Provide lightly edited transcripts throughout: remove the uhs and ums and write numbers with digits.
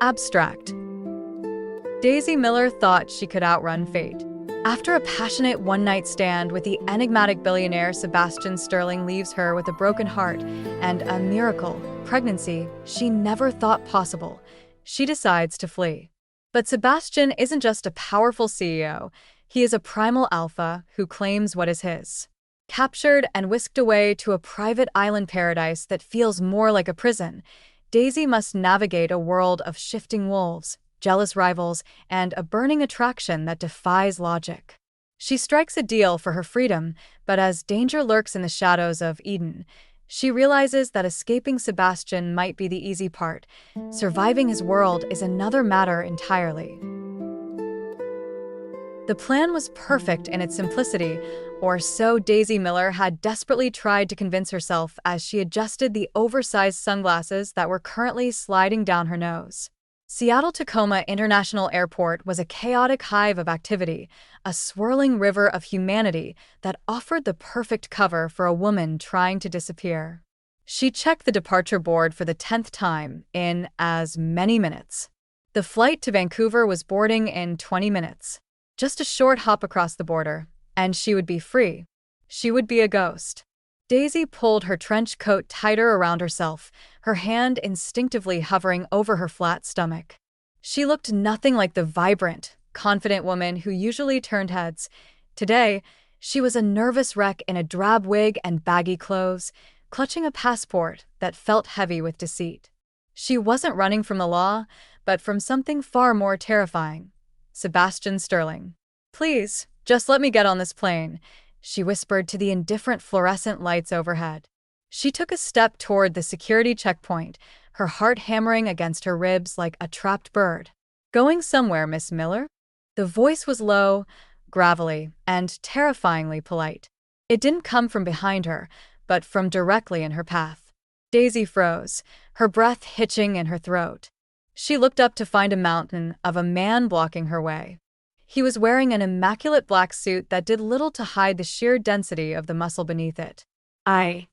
Abstract. Daisy Miller thought she could outrun fate. After a passionate one-night stand with the enigmatic billionaire Sebastian Sterling leaves her with a broken heart and a miracle pregnancy she never thought possible, she decides to flee. But Sebastian isn't just a powerful CEO, he is a primal alpha who claims what is his. Captured and whisked away to a private island paradise that feels more like a prison, Daisy must navigate a world of shifting wolves, jealous rivals, and a burning attraction that defies logic. She strikes a deal for her freedom, but as danger lurks in the shadows of Eden, she realizes that escaping Sebastian might be the easy part. Surviving his world is another matter entirely. The plan was perfect in its simplicity, or so Daisy Miller had desperately tried to convince herself as she adjusted the oversized sunglasses that were currently sliding down her nose. Seattle-Tacoma International Airport was a chaotic hive of activity, a swirling river of humanity that offered the perfect cover for a woman trying to disappear. She checked the departure board for the 10th time in as many minutes. The flight to Vancouver was boarding in 20 minutes. Just a short hop across the border, and she would be free. She would be a ghost. Daisy pulled her trench coat tighter around herself, her hand instinctively hovering over her flat stomach. She looked nothing like the vibrant, confident woman who usually turned heads. Today, she was a nervous wreck in a drab wig and baggy clothes, clutching a passport that felt heavy with deceit. She wasn't running from the law, but from something far more terrifying. Sebastian Sterling. "Please, just let me get on this plane," she whispered to the indifferent fluorescent lights overhead. She took a step toward the security checkpoint, her heart hammering against her ribs like a trapped bird. "Going somewhere, Miss Miller?" The voice was low, gravelly, and terrifyingly polite. It didn't come from behind her, but from directly in her path. Daisy froze, her breath hitching in her throat. She looked up to find a mountain of a man blocking her way. He was wearing an immaculate black suit that did little to hide the sheer density of the muscle beneath it. I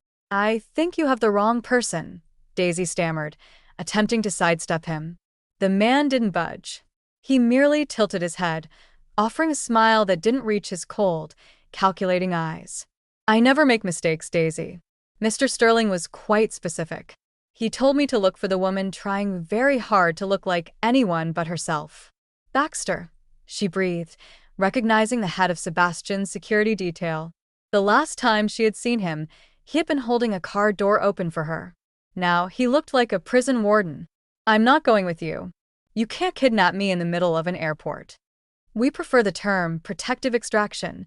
think you have the wrong person," Daisy stammered, attempting to sidestep him. The man didn't budge. He merely tilted his head, offering a smile that didn't reach his cold, calculating eyes. "I never make mistakes, Daisy." Mr. Sterling was quite specific. He told me to look for the woman trying very hard to look like anyone but herself. "Baxter," she breathed, recognizing the head of Sebastian's security detail. The last time she had seen him, he had been holding a car door open for her. Now he looked like a prison warden. "I'm not going with you. You can't kidnap me in the middle of an airport." "We prefer the term protective extraction,"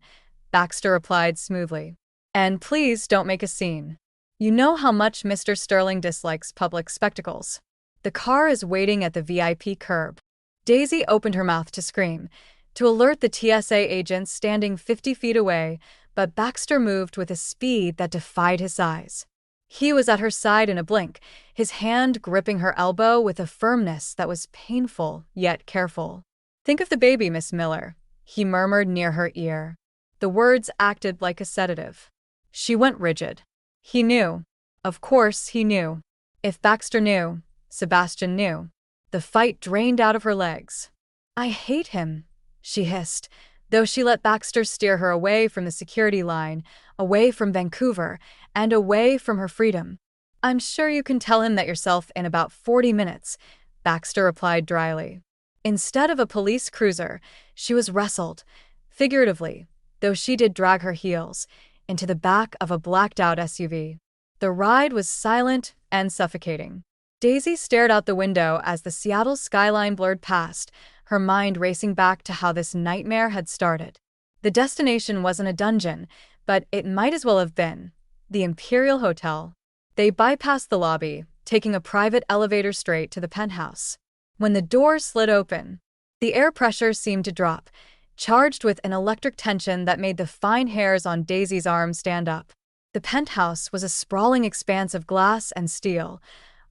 Baxter replied smoothly. "And please don't make a scene. You know how much Mr. Sterling dislikes public spectacles." "The car is waiting at the VIP curb." Daisy opened her mouth to scream, to alert the TSA agents standing 50 feet away, but Baxter moved with a speed that defied his size. He was at her side in a blink, his hand gripping her elbow with a firmness that was painful yet careful. "Think of the baby, Miss Miller," he murmured near her ear. The words acted like a sedative. She went rigid. He knew. Of course he knew. If Baxter knew, Sebastian knew. The fight drained out of her legs. "I hate him," she hissed, though she let Baxter steer her away from the security line, away from Vancouver, and away from her freedom. "I'm sure you can tell him that yourself in about 40 minutes, Baxter replied dryly. Instead of a police cruiser, she was wrestled, figuratively, though she did drag her heels, into the back of a blacked-out SUV. The ride was silent and suffocating. Daisy stared out the window as the Seattle skyline blurred past, her mind racing back to how this nightmare had started. The destination wasn't a dungeon, but it might as well have been. The Imperial Hotel. They bypassed the lobby, taking a private elevator straight to the penthouse. When the door slid open, the air pressure seemed to drop, charged with an electric tension that made the fine hairs on Daisy's arms stand up. The penthouse was a sprawling expanse of glass and steel,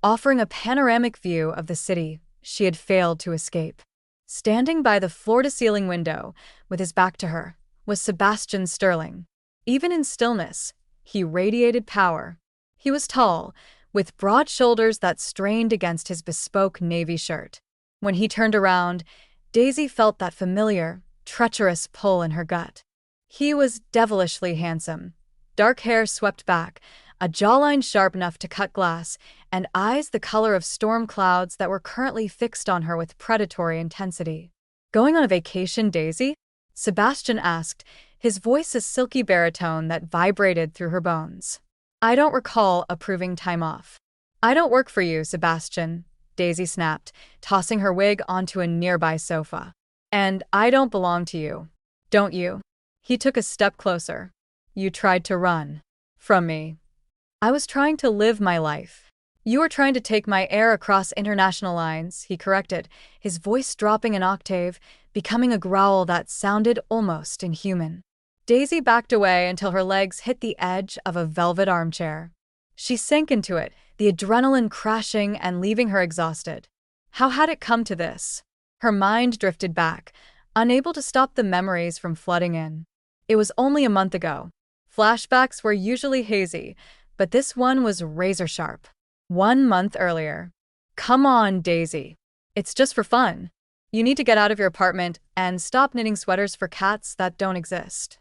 offering a panoramic view of the city she had failed to escape. Standing by the floor-to-ceiling window, with his back to her, was Sebastian Sterling. Even in stillness, he radiated power. He was tall, with broad shoulders that strained against his bespoke navy shirt. When he turned around, Daisy felt that familiar, treacherous pull in her gut. He was devilishly handsome. Dark hair swept back, a jawline sharp enough to cut glass, and eyes the color of storm clouds that were currently fixed on her with predatory intensity. "Going on a vacation, Daisy?" Sebastian asked, his voice a silky baritone that vibrated through her bones. "I don't recall approving time off." "I don't work for you, Sebastian," Daisy snapped, tossing her wig onto a nearby sofa. "And I don't belong to you. Don't you?" He took a step closer. "You tried to run from me." "I was trying to live my life." "You were trying to take my air across international lines," he corrected, his voice dropping an octave, becoming a growl that sounded almost inhuman. Daisy backed away until her legs hit the edge of a velvet armchair. She sank into it, the adrenaline crashing and leaving her exhausted. How had it come to this? Her mind drifted back, unable to stop the memories from flooding in. It was only a month ago. Flashbacks were usually hazy, but this one was razor-sharp. 1 month earlier. "Come on, Daisy. It's just for fun. You need to get out of your apartment and stop knitting sweaters for cats that don't exist."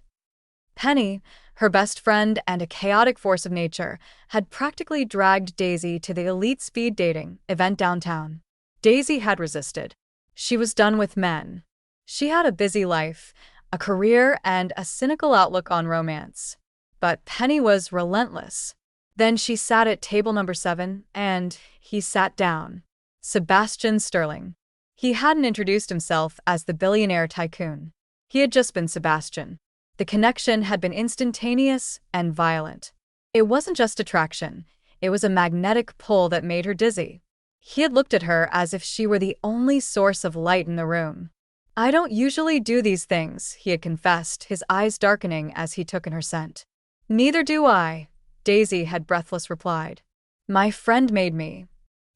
Penny, her best friend and a chaotic force of nature, had practically dragged Daisy to the elite speed dating event downtown. Daisy had resisted. She was done with men. She had a busy life, a career, and a cynical outlook on romance. But Penny was relentless. Then she sat at table number 7, and he sat down. Sebastian Sterling. He hadn't introduced himself as the billionaire tycoon. He had just been Sebastian. The connection had been instantaneous and violent. It wasn't just attraction, it was a magnetic pull that made her dizzy. He had looked at her as if she were the only source of light in the room. "I don't usually do these things," he had confessed, his eyes darkening as he took in her scent. "Neither do I," Daisy had breathless replied. "My friend made me."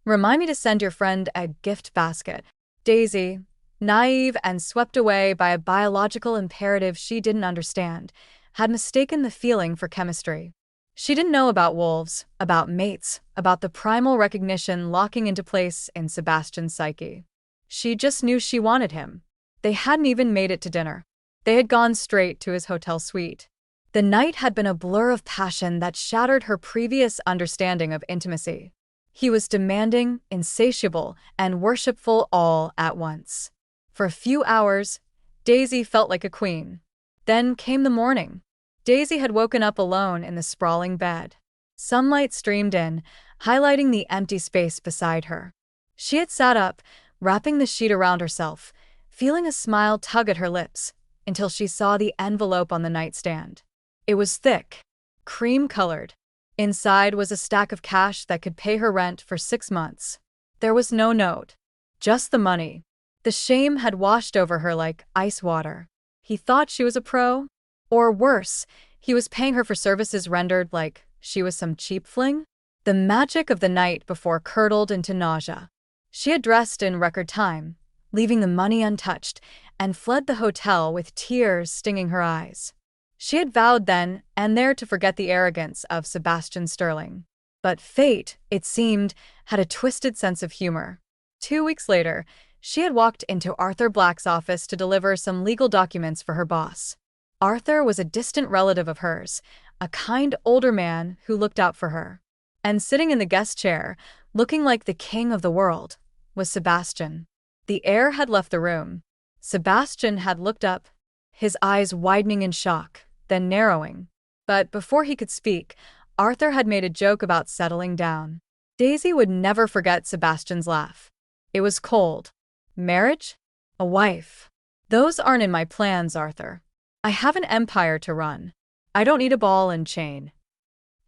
"Remind me to send your friend a gift basket." Daisy, naive and swept away by a biological imperative she didn't understand, had mistaken the feeling for chemistry. She didn't know about wolves, about mates, about the primal recognition locking into place in Sebastian's psyche. She just knew she wanted him. They hadn't even made it to dinner. They had gone straight to his hotel suite. The night had been a blur of passion that shattered her previous understanding of intimacy. He was demanding, insatiable, and worshipful all at once. For a few hours, Daisy felt like a queen. Then came the morning. Daisy had woken up alone in the sprawling bed. Sunlight streamed in, highlighting the empty space beside her. She had sat up, wrapping the sheet around herself, feeling a smile tug at her lips, until she saw the envelope on the nightstand. It was thick, cream-colored. Inside was a stack of cash that could pay her rent for 6 months. There was no note, just the money. The shame had washed over her like ice water. He thought she was a pro? Or worse, he was paying her for services rendered like she was some cheap fling? The magic of the night before curdled into nausea. She had dressed in record time, leaving the money untouched, and fled the hotel with tears stinging her eyes. She had vowed then and there to forget the arrogance of Sebastian Sterling. But fate, it seemed, had a twisted sense of humor. 2 weeks later, she had walked into Arthur Black's office to deliver some legal documents for her boss. Arthur was a distant relative of hers, a kind older man who looked out for her. And sitting in the guest chair, looking like the king of the world, was Sebastian. The air had left the room. Sebastian had looked up, his eyes widening in shock, then narrowing. But before he could speak, Arthur had made a joke about settling down. Daisy would never forget Sebastian's laugh. It was cold. "Marriage? A wife? Those aren't in my plans, Arthur. I have an empire to run. I don't need a ball and chain."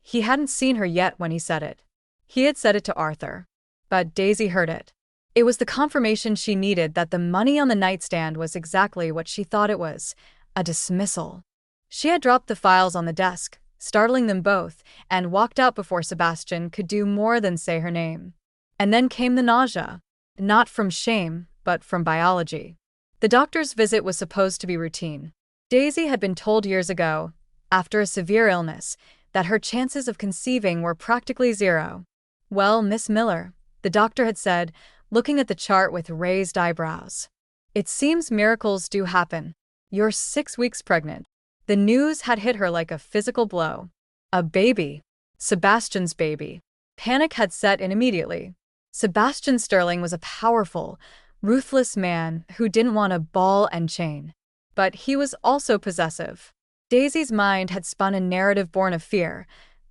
He hadn't seen her yet when he said it. He had said it to Arthur. But Daisy heard it. It was the confirmation she needed that the money on the nightstand was exactly what she thought it was, a dismissal. She had dropped the files on the desk, startling them both, and walked out before Sebastian could do more than say her name. And then came the nausea. Not from shame, but from biology. The doctor's visit was supposed to be routine. Daisy had been told years ago, after a severe illness, that her chances of conceiving were practically zero. "Well, Miss Miller," the doctor had said, looking at the chart with raised eyebrows. It seems miracles do happen. You're 6 weeks pregnant. The news had hit her like a physical blow. A baby. Sebastian's baby. Panic had set in immediately. Sebastian Sterling was a powerful, ruthless man who didn't want a ball and chain. But he was also possessive. Daisy's mind had spun a narrative born of fear.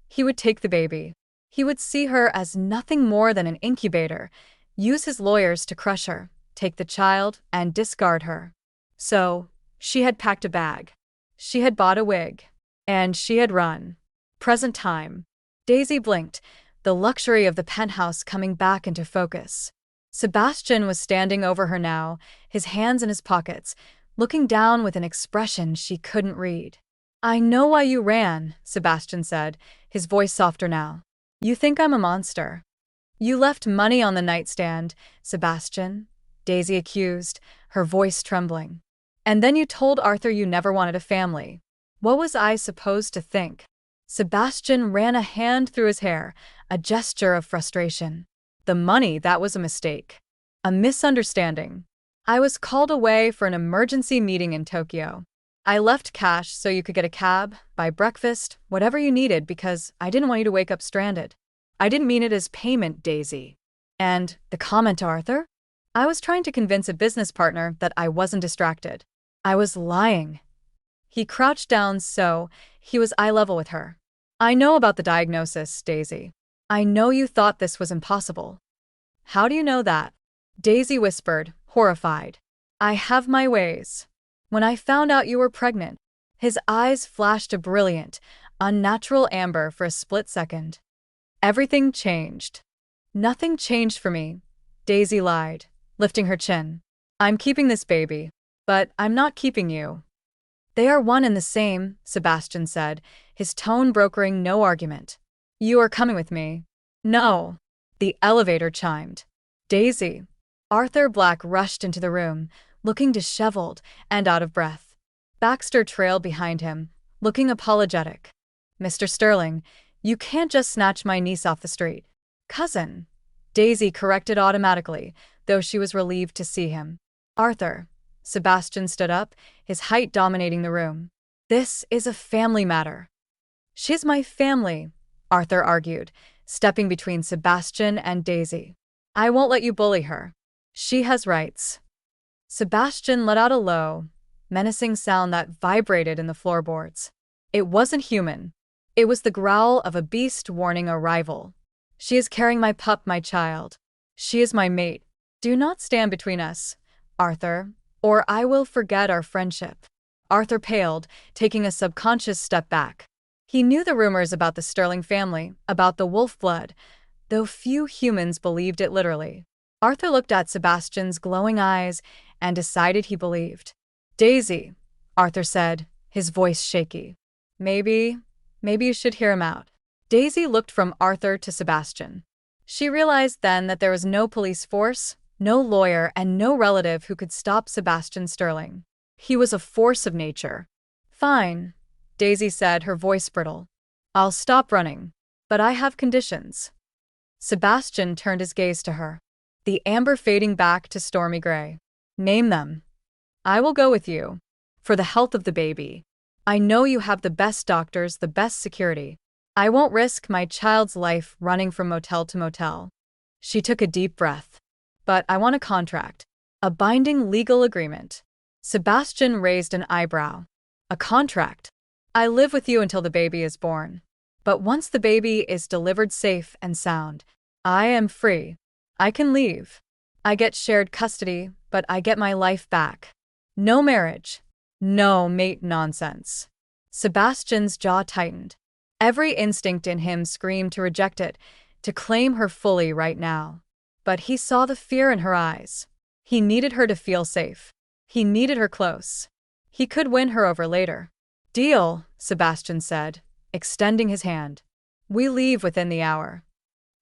He would take the baby. He would see her as nothing more than an incubator, use his lawyers to crush her, take the child, and discard her. So, she had packed a bag. She had bought a wig. And she had run. Present time. Daisy blinked, the luxury of the penthouse coming back into focus. Sebastian was standing over her now, his hands in his pockets, looking down with an expression she couldn't read. "I know why you ran," Sebastian said, his voice softer now. "You think I'm a monster." "You left money on the nightstand, Sebastian," Daisy accused, her voice trembling. "And then you told Arthur you never wanted a family. What was I supposed to think?" Sebastian ran a hand through his hair, a gesture of frustration. "The money, that was a mistake. A misunderstanding. I was called away for an emergency meeting in Tokyo. I left cash so you could get a cab, buy breakfast, whatever you needed because I didn't want you to wake up stranded. I didn't mean it as payment, Daisy." And the comment to Arthur? "I was trying to convince a business partner that I wasn't distracted. I was lying." He crouched down so he was eye level with her. "I know about the diagnosis, Daisy. I know you thought this was impossible." "How do you know that?" Daisy whispered, horrified. "I have my ways. When I found out you were pregnant," his eyes flashed a brilliant, unnatural amber for a split second. "Everything changed." "Nothing changed for me," Daisy lied, lifting her chin. "I'm keeping this baby, but I'm not keeping you." "They are one and the same," Sebastian said, his tone brokering no argument. "You are coming with me." "No." The elevator chimed. "Daisy." Arthur Black rushed into the room, looking disheveled and out of breath. Baxter trailed behind him, looking apologetic. "Mr. Sterling, you can't just snatch my niece off the street." "Cousin," Daisy corrected automatically, though she was relieved to see him. "Arthur." Sebastian stood up, his height dominating the room. "This is a family matter." "She's my family," Arthur argued, stepping between Sebastian and Daisy. "I won't let you bully her. She has rights." Sebastian let out a low, menacing sound that vibrated in the floorboards. It wasn't human. It was the growl of a beast warning a rival. "She is carrying my pup, my child. She is my mate. Do not stand between us, Arthur, or I will forget our friendship." Arthur paled, taking a subconscious step back. He knew the rumors about the Sterling family, about the wolf blood, though few humans believed it literally. Arthur looked at Sebastian's glowing eyes and decided he believed. "Daisy," Arthur said, his voice shaky. Maybe you should hear him out." Daisy looked from Arthur to Sebastian. She realized then that there was no police force, no lawyer, and no relative who could stop Sebastian Sterling. He was a force of nature. "Fine," Daisy said, her voice brittle. "I'll stop running. But I have conditions." Sebastian turned his gaze to her, the amber fading back to stormy gray. "Name them." "I will go with you. For the health of the baby. I know you have the best doctors, the best security. I won't risk my child's life running from motel to motel." She took a deep breath. "But I want a contract. A binding legal agreement." Sebastian raised an eyebrow. "A contract? I live with you until the baby is born. But once the baby is delivered safe and sound, I am free. I can leave. I get shared custody, but I get my life back. No marriage. No mate nonsense." Sebastian's jaw tightened. Every instinct in him screamed to reject it, to claim her fully right now. But he saw the fear in her eyes. He needed her to feel safe. He needed her close. He could win her over later. "Deal," Sebastian said, extending his hand. "We leave within the hour."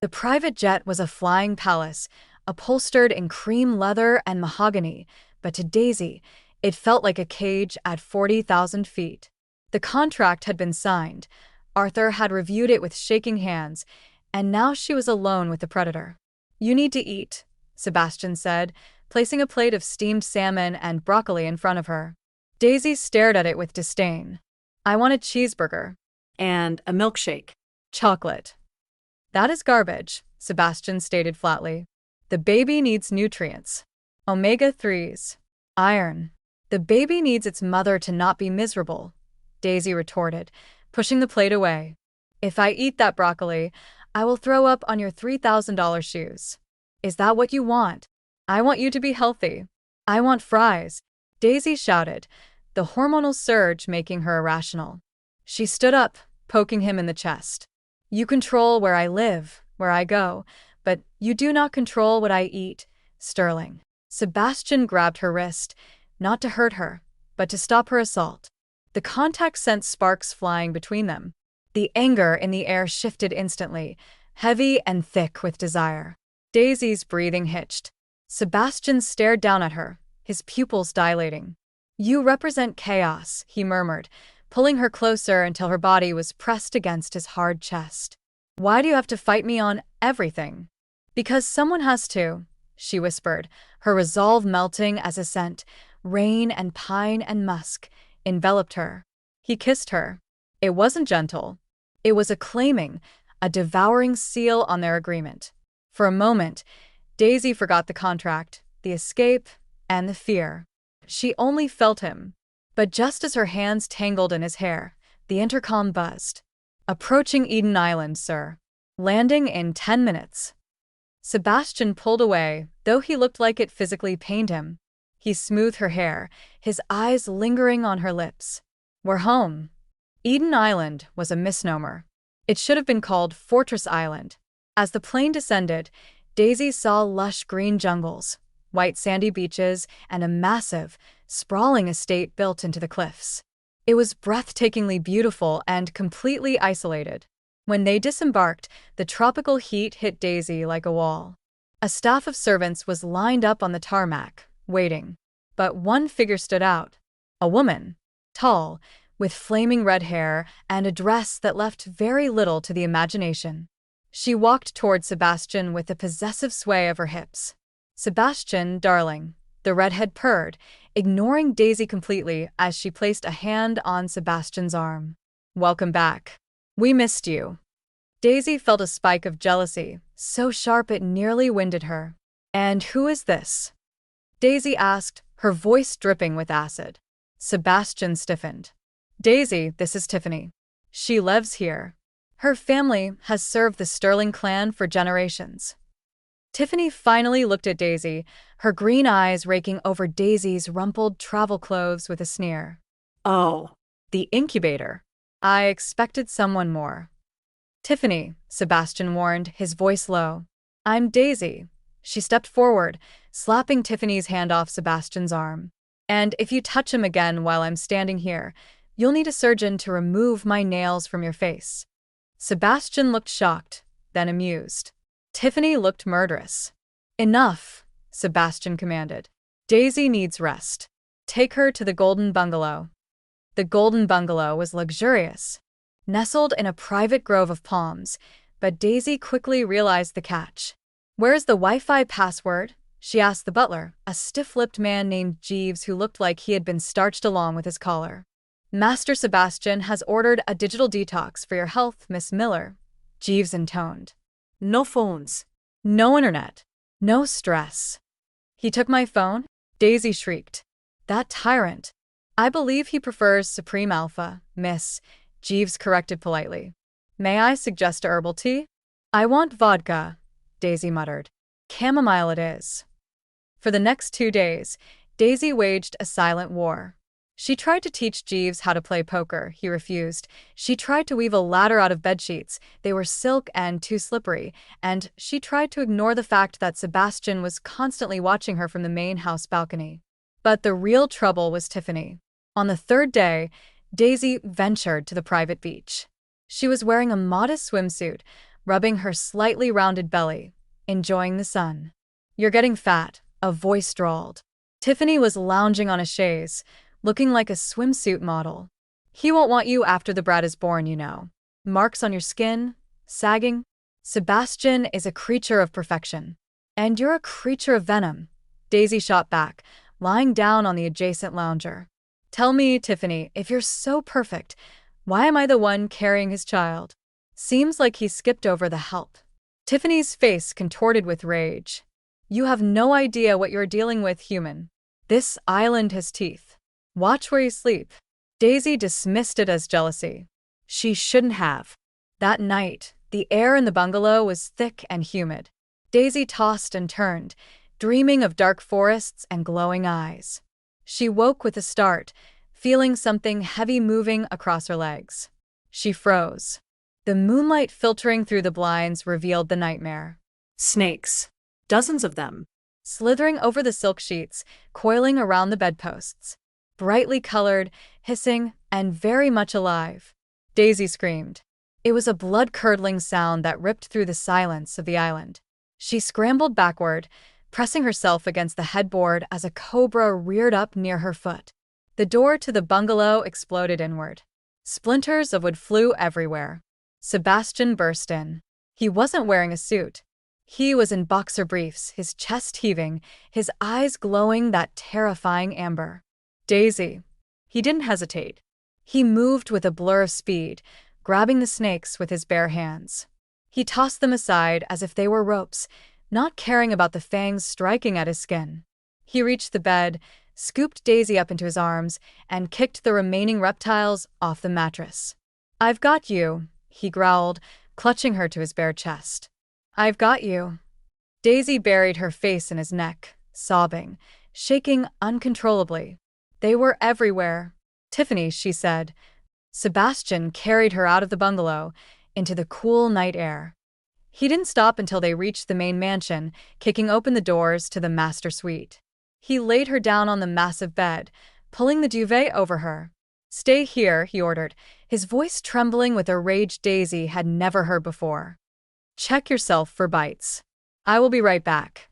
The private jet was a flying palace, upholstered in cream leather and mahogany, but to Daisy, it felt like a cage at 40,000 feet. The contract had been signed. Arthur had reviewed it with shaking hands, and now she was alone with the predator. "You need to eat," Sebastian said, placing a plate of steamed salmon and broccoli in front of her. Daisy stared at it with disdain. I want a cheeseburger. And a milkshake. Chocolate. That is garbage, Sebastian stated flatly. The baby needs nutrients. Omega-3s. Iron. The baby needs its mother to not be miserable, Daisy retorted, pushing the plate away. If I eat that broccoli, I will throw up on your $3,000 shoes. Is that what you want? I want you to be healthy. I want fries, Daisy shouted, the hormonal surge making her irrational. She stood up, poking him in the chest. You control where I live, where I go, but you do not control what I eat, Sterling. Sebastian grabbed her wrist, not to hurt her, but to stop her assault. The contact sent sparks flying between them. The anger in the air shifted instantly, heavy and thick with desire. Daisy's breathing hitched. Sebastian stared down at her, his pupils dilating. You represent chaos, he murmured, pulling her closer until her body was pressed against his hard chest. Why do you have to fight me on everything? Because someone has to, she whispered, her resolve melting as a scent, rain and pine and musk, enveloped her. He kissed her. It wasn't gentle. It was a claiming, a devouring seal on their agreement. For a moment, Daisy forgot the contract, the escape, and the fear. She only felt him. But just as her hands tangled in his hair, the intercom buzzed. Approaching Eden Island, sir. Landing in 10 minutes. Sebastian pulled away, though he looked like it physically pained him. He smoothed her hair, his eyes lingering on her lips. We're home. Eden Island was a misnomer. It should have been called Fortress Island. As the plane descended, Daisy saw lush green jungles, white sandy beaches, and a massive, sprawling estate built into the cliffs. It was breathtakingly beautiful and completely isolated. When they disembarked, the tropical heat hit Daisy like a wall. A staff of servants was lined up on the tarmac, waiting. But one figure stood out. A woman, tall, with flaming red hair and a dress that left very little to the imagination. She walked toward Sebastian with a possessive sway of her hips. Sebastian, darling, the redhead purred, ignoring Daisy completely as she placed a hand on Sebastian's arm. Welcome back. We missed you. Daisy felt a spike of jealousy, so sharp it nearly winded her. And who is this? Daisy asked, her voice dripping with acid. Sebastian stiffened. Daisy, this is Tiffany. She lives here. Her family has served the Sterling clan for generations. Tiffany finally looked at Daisy, her green eyes raking over Daisy's rumpled travel clothes with a sneer. Oh, the incubator. I expected someone more. Tiffany, Sebastian warned, his voice low. I'm Daisy. She stepped forward, slapping Tiffany's hand off Sebastian's arm. And if you touch him again while I'm standing here, you'll need a surgeon to remove my nails from your face. Sebastian looked shocked, then amused. Tiffany looked murderous. Enough, Sebastian commanded. Daisy needs rest. Take her to the Golden Bungalow. The Golden Bungalow was luxurious, nestled in a private grove of palms, but Daisy quickly realized the catch. Where's the Wi-Fi password? She asked the butler, a stiff-lipped man named Jeeves who looked like he had been starched along with his collar. Master Sebastian has ordered a digital detox for your health, Miss Miller, Jeeves intoned. no phones. No internet. No stress. He took my phone? Daisy shrieked. That tyrant. I believe he prefers Supreme Alpha, Miss, Jeeves corrected politely. May I suggest a herbal tea? I want vodka, Daisy muttered. Chamomile it is. For the next 2 days, Daisy waged a silent war. She tried to teach Jeeves how to play poker. He refused. She tried to weave a ladder out of bedsheets. They were silk and too slippery. And she tried to ignore the fact that Sebastian was constantly watching her from the main house balcony. But the real trouble was Tiffany. On the 3rd day, Daisy ventured to the private beach. She was wearing a modest swimsuit, rubbing her slightly rounded belly, enjoying the sun. You're getting fat, a voice drawled. Tiffany was lounging on a chaise, looking like a swimsuit model. He won't want you after the brat is born, you know. Marks on your skin, sagging. Sebastian is a creature of perfection. And you're a creature of venom, Daisy shot back, lying down on the adjacent lounger. Tell me, Tiffany, if you're so perfect, why am I the one carrying his child? Seems like he skipped over the help. Tiffany's face contorted with rage. You have no idea what you're dealing with, human. This island has teeth. Watch where you sleep. Daisy dismissed it as jealousy. She shouldn't have. That night, the air in the bungalow was thick and humid. Daisy tossed and turned, dreaming of dark forests and glowing eyes. She woke with a start, feeling something heavy moving across her legs. She froze. The moonlight filtering through the blinds revealed the nightmare. Snakes. Dozens of them. Slithering over the silk sheets, coiling around the bedposts. Brightly colored, hissing, and very much alive. Daisy screamed. It was a blood-curdling sound that ripped through the silence of the island. She scrambled backward, pressing herself against the headboard as a cobra reared up near her foot. The door to the bungalow exploded inward. Splinters of wood flew everywhere. Sebastian burst in. He wasn't wearing a suit. He was in boxer briefs, his chest heaving, his eyes glowing that terrifying amber. Daisy. He didn't hesitate. He moved with a blur of speed, grabbing the snakes with his bare hands. He tossed them aside as if they were ropes, not caring about the fangs striking at his skin. He reached the bed, scooped Daisy up into his arms, and kicked the remaining reptiles off the mattress. I've got you, he growled, clutching her to his bare chest. I've got you. Daisy buried her face in his neck, sobbing, shaking uncontrollably. They were everywhere. Tiffany, she said. Sebastian carried her out of the bungalow, into the cool night air. He didn't stop until they reached the main mansion, kicking open the doors to the master suite. He laid her down on the massive bed, pulling the duvet over her. Stay here, he ordered, his voice trembling with a rage Daisy had never heard before. Check yourself for bites. I will be right back.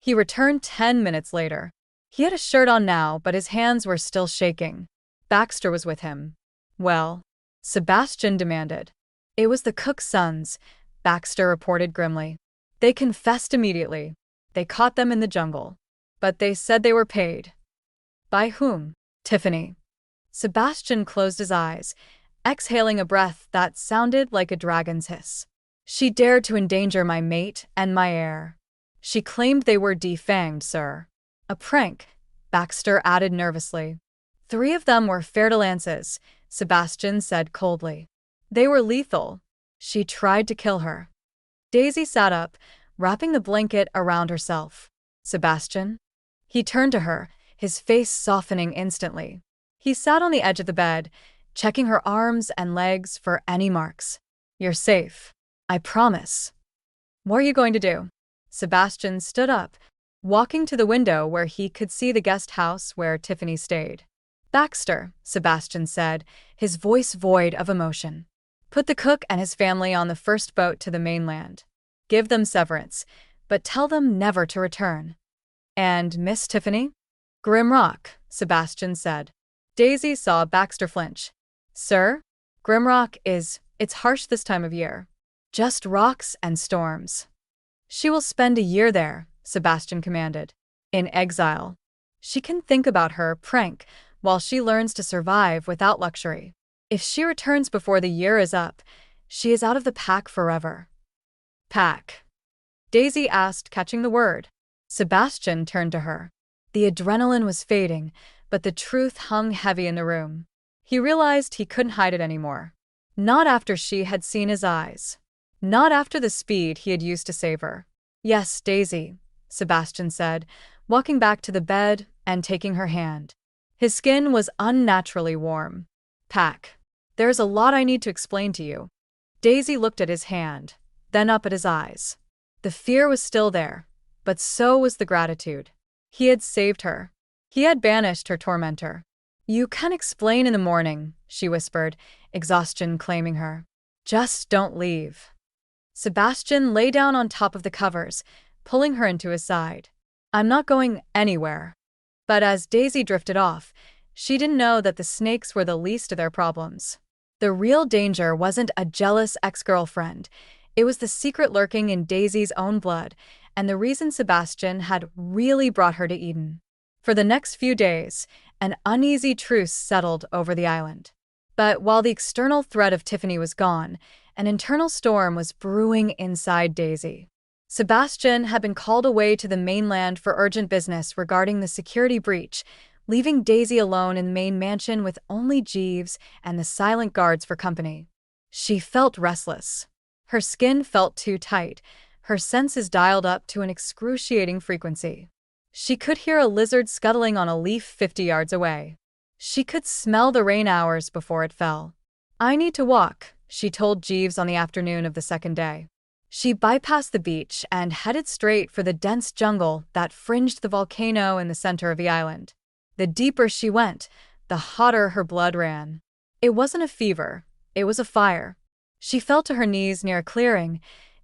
He returned 10 minutes later. He had a shirt on now, but his hands were still shaking. Baxter was with him. Well, Sebastian demanded. It was the cook's sons, Baxter reported grimly. They confessed immediately. They caught them in the jungle. But they said they were paid. By whom? Tiffany. Sebastian closed his eyes, exhaling a breath that sounded like a dragon's hiss. She dared to endanger my mate and my heir. She claimed they were defanged, sir. A prank, Baxter added nervously. 3 of them were fer-de-lances, Sebastian said coldly. They were lethal. She tried to kill her. Daisy sat up, wrapping the blanket around herself. Sebastian? He turned to her, his face softening instantly. He sat on the edge of the bed, checking her arms and legs for any marks. You're safe. I promise. What are you going to do? Sebastian stood up, walking to the window where he could see the guest house where Tiffany stayed. Baxter, Sebastian said, his voice void of emotion. Put the cook and his family on the first boat to the mainland. Give them severance, but tell them never to return. And Miss Tiffany? Grimrock, Sebastian said. Daisy saw Baxter flinch. Sir? Grimrock it's harsh this time of year. Just rocks and storms. She will spend a year there, Sebastian commanded. In exile. She can think about her prank while she learns to survive without luxury. If she returns before the year is up, she is out of the pack forever. Pack? Daisy asked, catching the word. Sebastian turned to her. The adrenaline was fading, but the truth hung heavy in the room. He realized he couldn't hide it anymore. Not after she had seen his eyes. Not after the speed he had used to save her. Yes, Daisy, Sebastian said, walking back to the bed and taking her hand. His skin was unnaturally warm. Pack. There's a lot I need to explain to you. Daisy looked at his hand, then up at his eyes. The fear was still there, but so was the gratitude. He had saved her. He had banished her tormentor. You can explain in the morning, she whispered, exhaustion claiming her. Just don't leave. Sebastian lay down on top of the covers, pulling her into his side. I'm not going anywhere. But as Daisy drifted off, she didn't know that the snakes were the least of their problems. The real danger wasn't a jealous ex-girlfriend. It was the secret lurking in Daisy's own blood, and the reason Sebastian had really brought her to Eden. For the next few days, an uneasy truce settled over the island. But while the external threat of Tiffany was gone, an internal storm was brewing inside Daisy. Sebastian had been called away to the mainland for urgent business regarding the security breach, leaving Daisy alone in the main mansion with only Jeeves and the silent guards for company. She felt restless. Her skin felt too tight, her senses dialed up to an excruciating frequency. She could hear a lizard scuttling on a leaf 50 yards away. She could smell the rain hours before it fell. "I need to walk," she told Jeeves on the afternoon of the second day. She bypassed the beach and headed straight for the dense jungle that fringed the volcano in the center of the island. The deeper she went, the hotter her blood ran. It wasn't a fever, it was a fire. She fell to her knees near a clearing,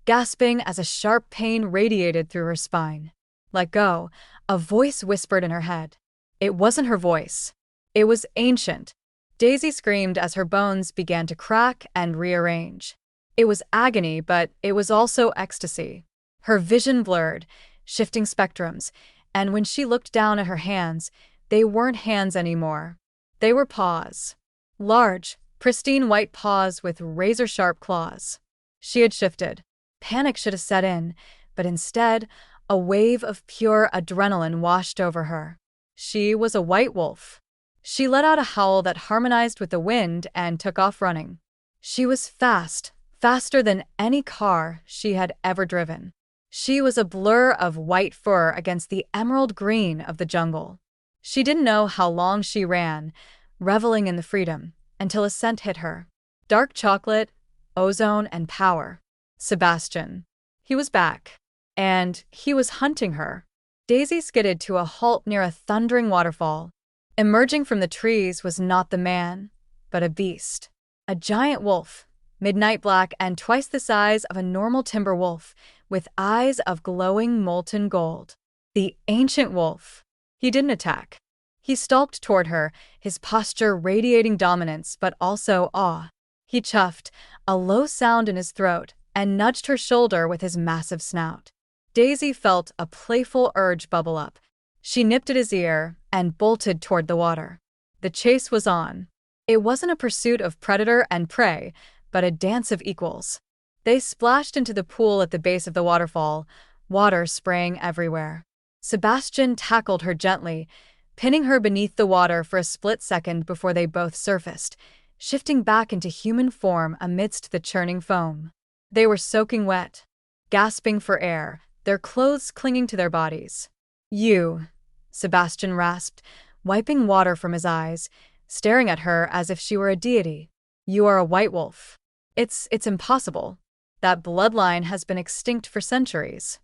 gasping as a sharp pain radiated through her spine. "Let go," a voice whispered in her head. It wasn't her voice. It was ancient. Daisy screamed as her bones began to crack and rearrange. It was agony, but it was also ecstasy. Her vision blurred, shifting spectrums, and when she looked down at her hands, they weren't hands anymore. They were paws. Large, pristine white paws with razor-sharp claws. She had shifted. Panic should have set in, but instead, a wave of pure adrenaline washed over her. She was a white wolf. She let out a howl that harmonized with the wind and took off running. She was fast, faster than any car she had ever driven. She was a blur of white fur against the emerald green of the jungle. She didn't know how long she ran, reveling in the freedom, until a scent hit her. Dark chocolate, ozone, and power. Sebastian. He was back. And he was hunting her. Daisy skidded to a halt near a thundering waterfall. Emerging from the trees was not the man, but a beast. A giant wolf, midnight black and twice the size of a normal timber wolf, with eyes of glowing molten gold. The ancient wolf. He didn't attack. He stalked toward her, his posture radiating dominance but also awe. He chuffed, a low sound in his throat, and nudged her shoulder with his massive snout. Daisy felt a playful urge bubble up. She nipped at his ear and bolted toward the water. The chase was on. It wasn't a pursuit of predator and prey, but a dance of equals. They splashed into the pool at the base of the waterfall, water spraying everywhere. Sebastian tackled her gently, pinning her beneath the water for a split second before they both surfaced, shifting back into human form amidst the churning foam. They were soaking wet, gasping for air, their clothes clinging to their bodies. "You," Sebastian rasped, wiping water from his eyes, staring at her as if she were a deity. "You are a white wolf. It's impossible. That bloodline has been extinct for centuries."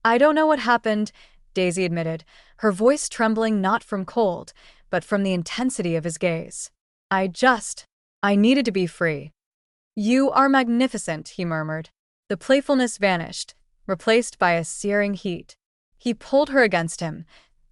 "I don't know what happened," Daisy admitted, her voice trembling not from cold, but from the intensity of his gaze. I needed to be free." "You are magnificent," he murmured. The playfulness vanished, replaced by a searing heat. He pulled her against him,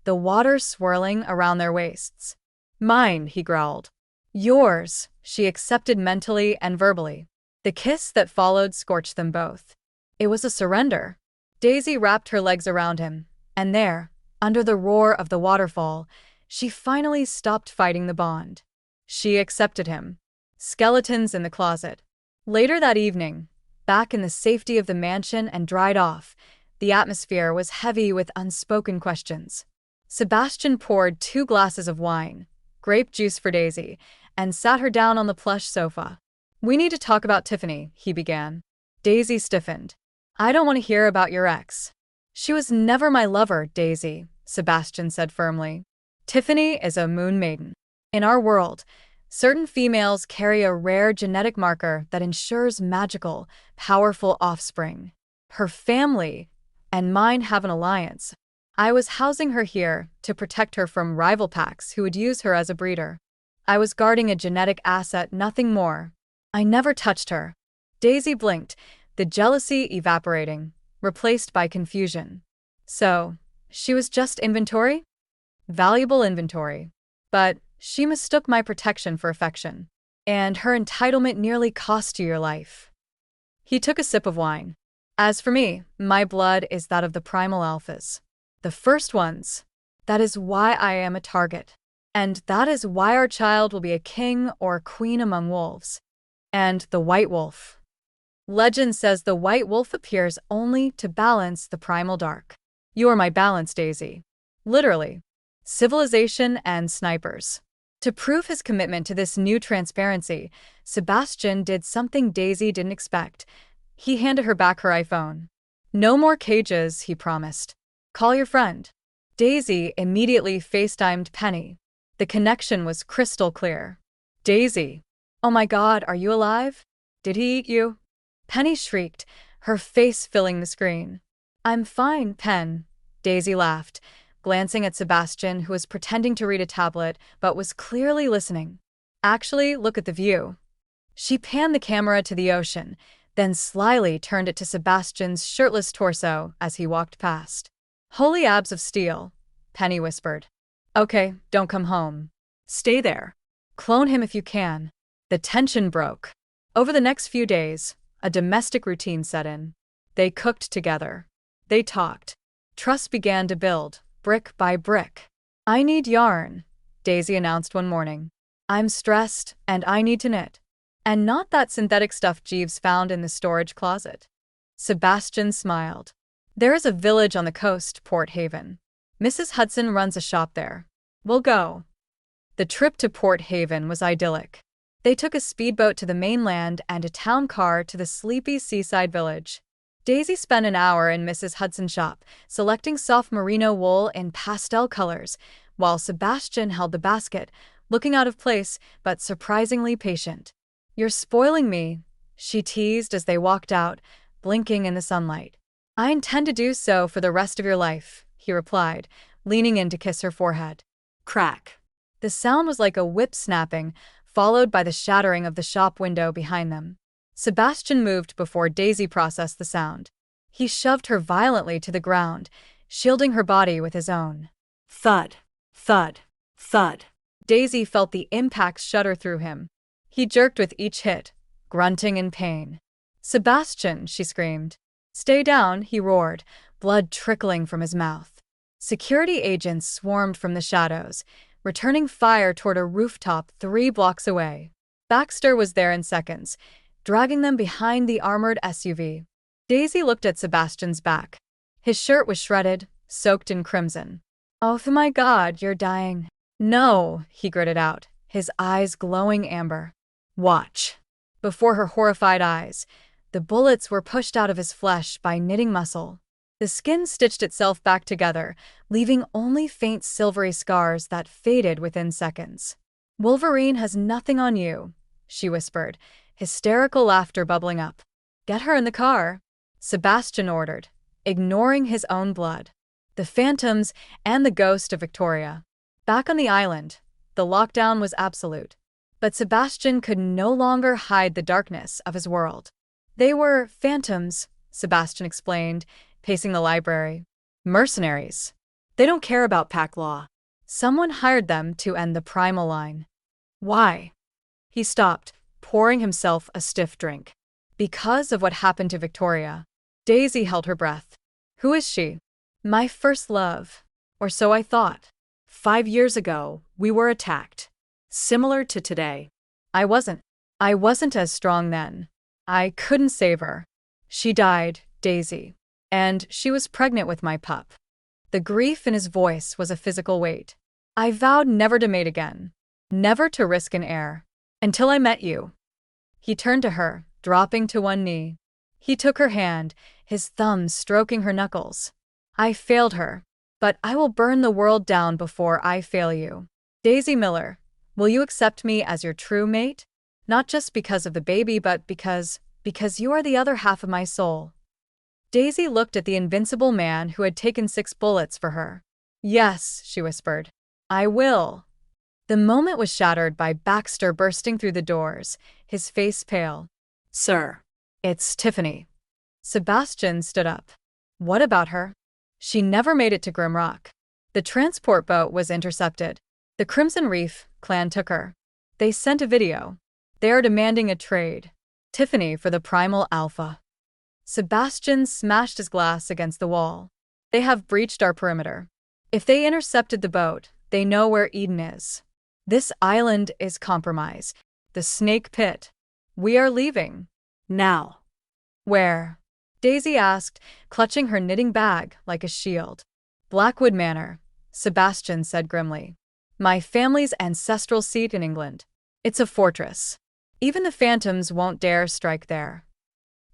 the water swirling around their waists. "Mine," he growled. "Yours," she accepted mentally and verbally. The kiss that followed scorched them both. It was a surrender. Daisy wrapped her legs around him, and there, under the roar of the waterfall, she finally stopped fighting the bond. She accepted him. Skeletons in the closet. Later that evening, back in the safety of the mansion and dried off, the atmosphere was heavy with unspoken questions. Sebastian poured 2 glasses of wine, grape juice for Daisy, and sat her down on the plush sofa. "We need to talk about Tiffany," he began. Daisy stiffened. "I don't want to hear about your ex." "She was never my lover, Daisy," Sebastian said firmly. "Tiffany is a moon maiden. In our world, certain females carry a rare genetic marker that ensures magical, powerful offspring. Her family and mine have an alliance. I was housing her here to protect her from rival packs who would use her as a breeder. I was guarding a genetic asset, nothing more. I never touched her." Daisy blinked, the jealousy evaporating, replaced by confusion. "So, she was just inventory?" "Valuable inventory. But she mistook my protection for affection. And her entitlement nearly cost you your life." He took a sip of wine. As for me, my blood is that of the Primal Alphas. The first ones. That is why I am a target. And that is why our child will be a king or a queen among wolves. And the white wolf. Legend says the white wolf appears only to balance the primal dark. You are my balance, Daisy. Literally. Civilization and snipers. To prove his commitment to this new transparency, Sebastian did something Daisy didn't expect. He handed her back her iPhone. No more cages, he promised. Call your friend. Daisy immediately FaceTimed Penny. The connection was crystal clear. Daisy. Oh my God, are you alive? Did he eat you? Penny shrieked, her face filling the screen. I'm fine, Pen. Daisy laughed, glancing at Sebastian, who was pretending to read a tablet but was clearly listening. Actually, look at the view. She panned the camera to the ocean, then slyly turned it to Sebastian's shirtless torso as he walked past. Holy abs of steel, Penny whispered. Okay, don't come home. Stay there. Clone him if you can. The tension broke. Over the next few days, a domestic routine set in. They cooked together. They talked. Trust began to build, brick by brick. I need yarn, Daisy announced one morning. I'm stressed, and I need to knit. And not that synthetic stuff Jeeves found in the storage closet. Sebastian smiled. There is a village on the coast, Port Haven. Mrs. Hudson runs a shop there. We'll go. The trip to Port Haven was idyllic. They took a speedboat to the mainland and a town car to the sleepy seaside village. Daisy spent an hour in Mrs. Hudson's shop, selecting soft merino wool in pastel colors, while Sebastian held the basket, looking out of place but surprisingly patient. You're spoiling me, she teased as they walked out, blinking in the sunlight. I intend to do so for the rest of your life, he replied, leaning in to kiss her forehead. Crack. The sound was like a whip snapping, followed by the shattering of the shop window behind them. Sebastian moved before Daisy processed the sound. He shoved her violently to the ground, shielding her body with his own. Thud, thud, thud. Daisy felt the impacts shudder through him. He jerked with each hit, grunting in pain. Sebastian, she screamed. Stay down, he roared, blood trickling from his mouth. Security agents swarmed from the shadows, returning fire toward a rooftop 3 blocks away. Baxter was there in seconds, dragging them behind the armored SUV. Daisy looked at Sebastian's back. His shirt was shredded, soaked in crimson. Oh my God, you're dying. No, he gritted out, his eyes glowing amber. Watch. Before her horrified eyes, the bullets were pushed out of his flesh by knitting muscle. The skin stitched itself back together, leaving only faint silvery scars that faded within seconds. Wolverine has nothing on you, she whispered, hysterical laughter bubbling up. Get her in the car, Sebastian ordered, ignoring his own blood. The phantoms and the ghost of Victoria. Back on the island, the lockdown was absolute. But Sebastian could no longer hide the darkness of his world. They were phantoms, Sebastian explained, pacing the library. Mercenaries. They don't care about pack law. Someone hired them to end the primal line. Why? He stopped, pouring himself a stiff drink. Because of what happened to Victoria. Daisy held her breath. Who is she? My first love. Or so I thought. 5 years ago, we were attacked. Similar to today. I wasn't as strong then. I couldn't save her. She died, Daisy. And she was pregnant with my pup. The grief in his voice was a physical weight. I vowed never to mate again. Never to risk an heir. Until I met you. He turned to her, dropping to one knee. He took her hand, his thumbs stroking her knuckles. I failed her. But I will burn the world down before I fail you. Daisy Miller, will you accept me as your true mate? Not just because of the baby, but because you are the other half of my soul. Daisy looked at the invincible man who had taken 6 bullets for her. Yes, she whispered. I will. The moment was shattered by Baxter bursting through the doors, his face pale. Sir. It's Tiffany. Sebastian stood up. What about her? She never made it to Grimrock. The transport boat was intercepted. The Crimson Reef clan took her. They sent a video. They are demanding a trade. Tiffany for the Primal Alpha. Sebastian smashed his glass against the wall. They have breached our perimeter. If they intercepted the boat, they know where Eden is. This island is compromised. The snake pit. We are leaving. Now. Where? Daisy asked, clutching her knitting bag like a shield. Blackwood Manor, Sebastian said grimly. My family's ancestral seat in England. It's a fortress. Even the phantoms won't dare strike there.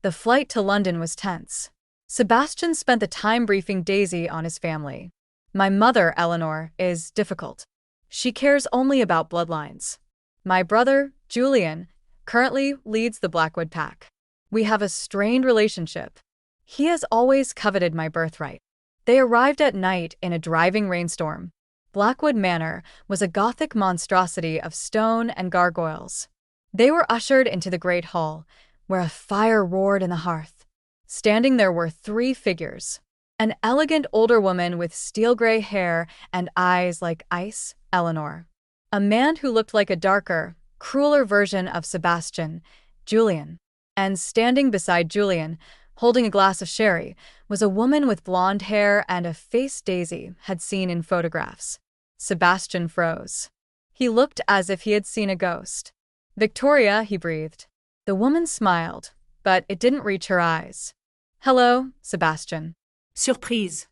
The flight to London was tense. Sebastian spent the time briefing Daisy on his family. My mother, Eleanor, is difficult. She cares only about bloodlines. My brother, Julian, currently leads the Blackwood pack. We have a strained relationship. He has always coveted my birthright. They arrived at night in a driving rainstorm. Blackwood Manor was a Gothic monstrosity of stone and gargoyles. They were ushered into the great hall, where a fire roared in the hearth. Standing there were three figures. An elegant older woman with steel-gray hair and eyes like ice, Eleanor. A man who looked like a darker, crueler version of Sebastian, Julian. And standing beside Julian, holding a glass of sherry, was a woman with blonde hair and a face Daisy had seen in photographs. Sebastian froze. He looked as if he had seen a ghost. Victoria, he breathed. The woman smiled, but it didn't reach her eyes. Hello, Sebastian. Surprise.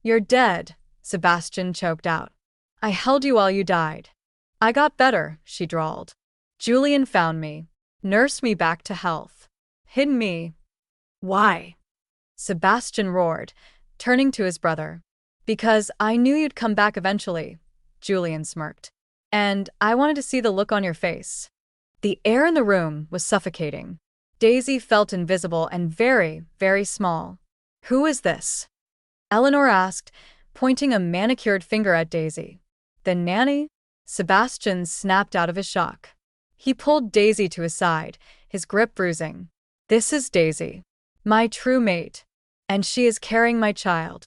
You're dead, Sebastian choked out. I held you while you died. I got better, she drawled. Julian found me, nursed me back to health. Hidden me. Why? Sebastian roared, turning to his brother. Because I knew you'd come back eventually, Julian smirked. And I wanted to see the look on your face. The air in the room was suffocating. Daisy felt invisible and very, very small. Who is this? Eleanor asked, pointing a manicured finger at Daisy. The nanny? Sebastian snapped out of his shock. He pulled Daisy to his side, his grip bruising. This is Daisy, my true mate, and she is carrying my child.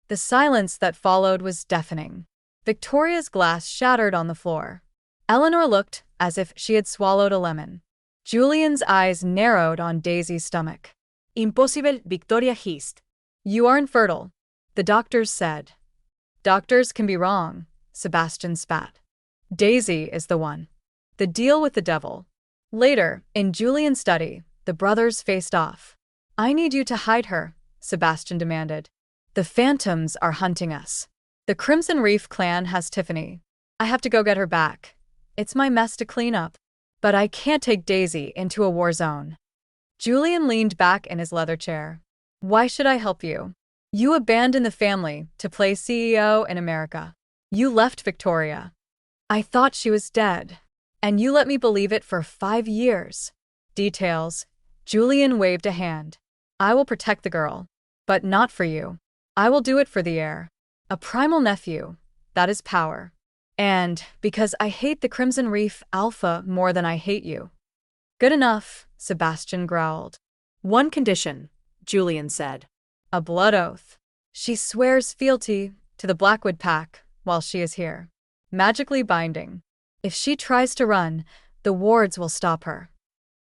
The silence that followed was deafening. Victoria's glass shattered on the floor. Eleanor looked as if she had swallowed a lemon. Julian's eyes narrowed on Daisy's stomach. Impossible, Victoria hissed. You are infertile, the doctors said. Doctors can be wrong, Sebastian spat. Daisy is the one. The deal with the devil. Later, in Julian's study, the brothers faced off. I need you to hide her, Sebastian demanded. The phantoms are hunting us. The Crimson Reef clan has Tiffany. I have to go get her back. It's my mess to clean up. But I can't take Daisy into a war zone. Julian leaned back in his leather chair. Why should I help you? You abandoned the family to play CEO in America. You left Victoria. I thought she was dead. And you let me believe it for 5 years. Details. Julian waved a hand. I will protect the girl. But not for you. I will do it for the heir. A primal nephew. That is power. And because I hate the Crimson Reef Alpha more than I hate you. Good enough, Sebastian growled. One condition, Julian said. A blood oath. She swears fealty to the Blackwood pack while she is here. Magically binding. If she tries to run, the wards will stop her.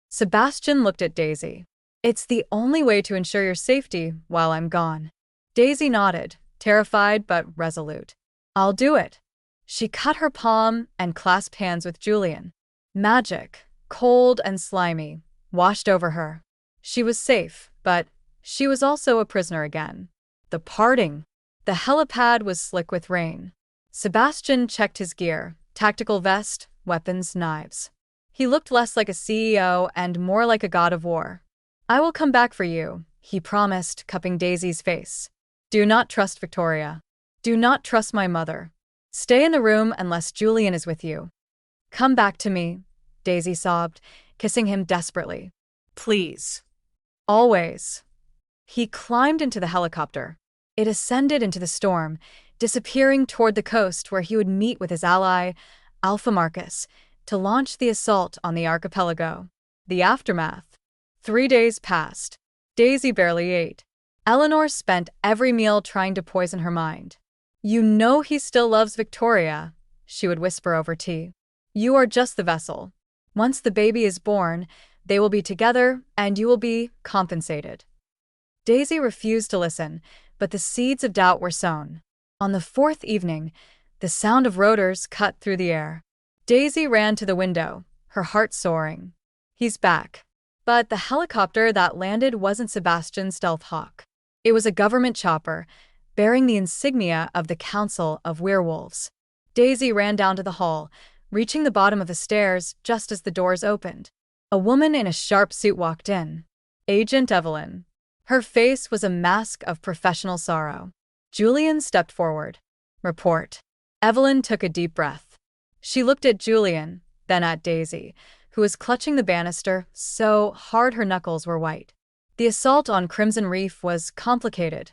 Sebastian looked at Daisy. It's the only way to ensure your safety while I'm gone. Daisy nodded, terrified but resolute. I'll do it. She cut her palm and clasped hands with Julian. Magic, cold and slimy, washed over her. She was safe, but she was also a prisoner again. The parting. The helipad was slick with rain. Sebastian checked his gear, tactical vest, weapons, knives. He looked less like a CEO and more like a god of war. I will come back for you, he promised, cupping Daisy's face. Do not trust Victoria. Do not trust my mother. Stay in the room unless Julian is with you. Come back to me, Daisy sobbed, kissing him desperately. Please. Always. He climbed into the helicopter. It ascended into the storm, disappearing toward the coast where he would meet with his ally, Alpha Marcus, to launch the assault on the archipelago. The aftermath. 3 days passed. Daisy barely ate. Eleanor spent every meal trying to poison her mind. You know he still loves Victoria, she would whisper over tea. You are just the vessel. Once the baby is born, they will be together and you will be compensated. Daisy refused to listen, but the seeds of doubt were sown. On the fourth evening, the sound of rotors cut through the air. Daisy ran to the window, her heart soaring. He's back. But the helicopter that landed wasn't Sebastian's stealth hawk. It was a government chopper, bearing the insignia of the Council of Werewolves. Daisy ran down to the hall, reaching the bottom of the stairs just as the doors opened. A woman in a sharp suit walked in. Agent Evelyn. Her face was a mask of professional sorrow. Julian stepped forward. Report. Evelyn took a deep breath. She looked at Julian, then at Daisy, who was clutching the banister so hard her knuckles were white. The assault on Crimson Reef was complicated,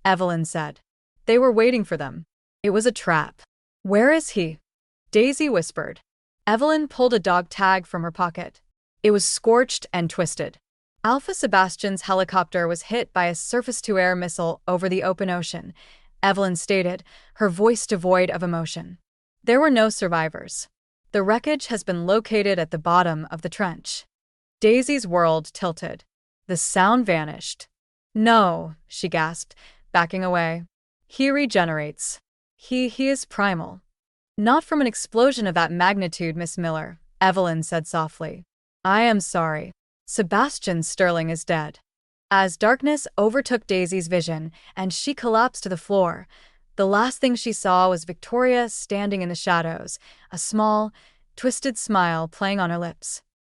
Evelyn said. They were waiting for them. It was a trap. Where is he? Daisy whispered. Evelyn pulled a dog tag from her pocket. It was scorched and twisted. Alpha Sebastian's helicopter was hit by a surface-to-air missile over the open ocean, Evelyn stated, her voice devoid of emotion. There were no survivors. The wreckage has been located at the bottom of the trench. Daisy's world tilted. The sound vanished. No, she gasped, backing away. He regenerates. He is primal. Not from an explosion of that magnitude, Miss Miller, Evelyn said softly. I am sorry. Sebastian Sterling is dead. As darkness overtook Daisy's vision and she collapsed to the floor, the last thing she saw was Victoria standing in the shadows, a small, twisted smile playing on her lips.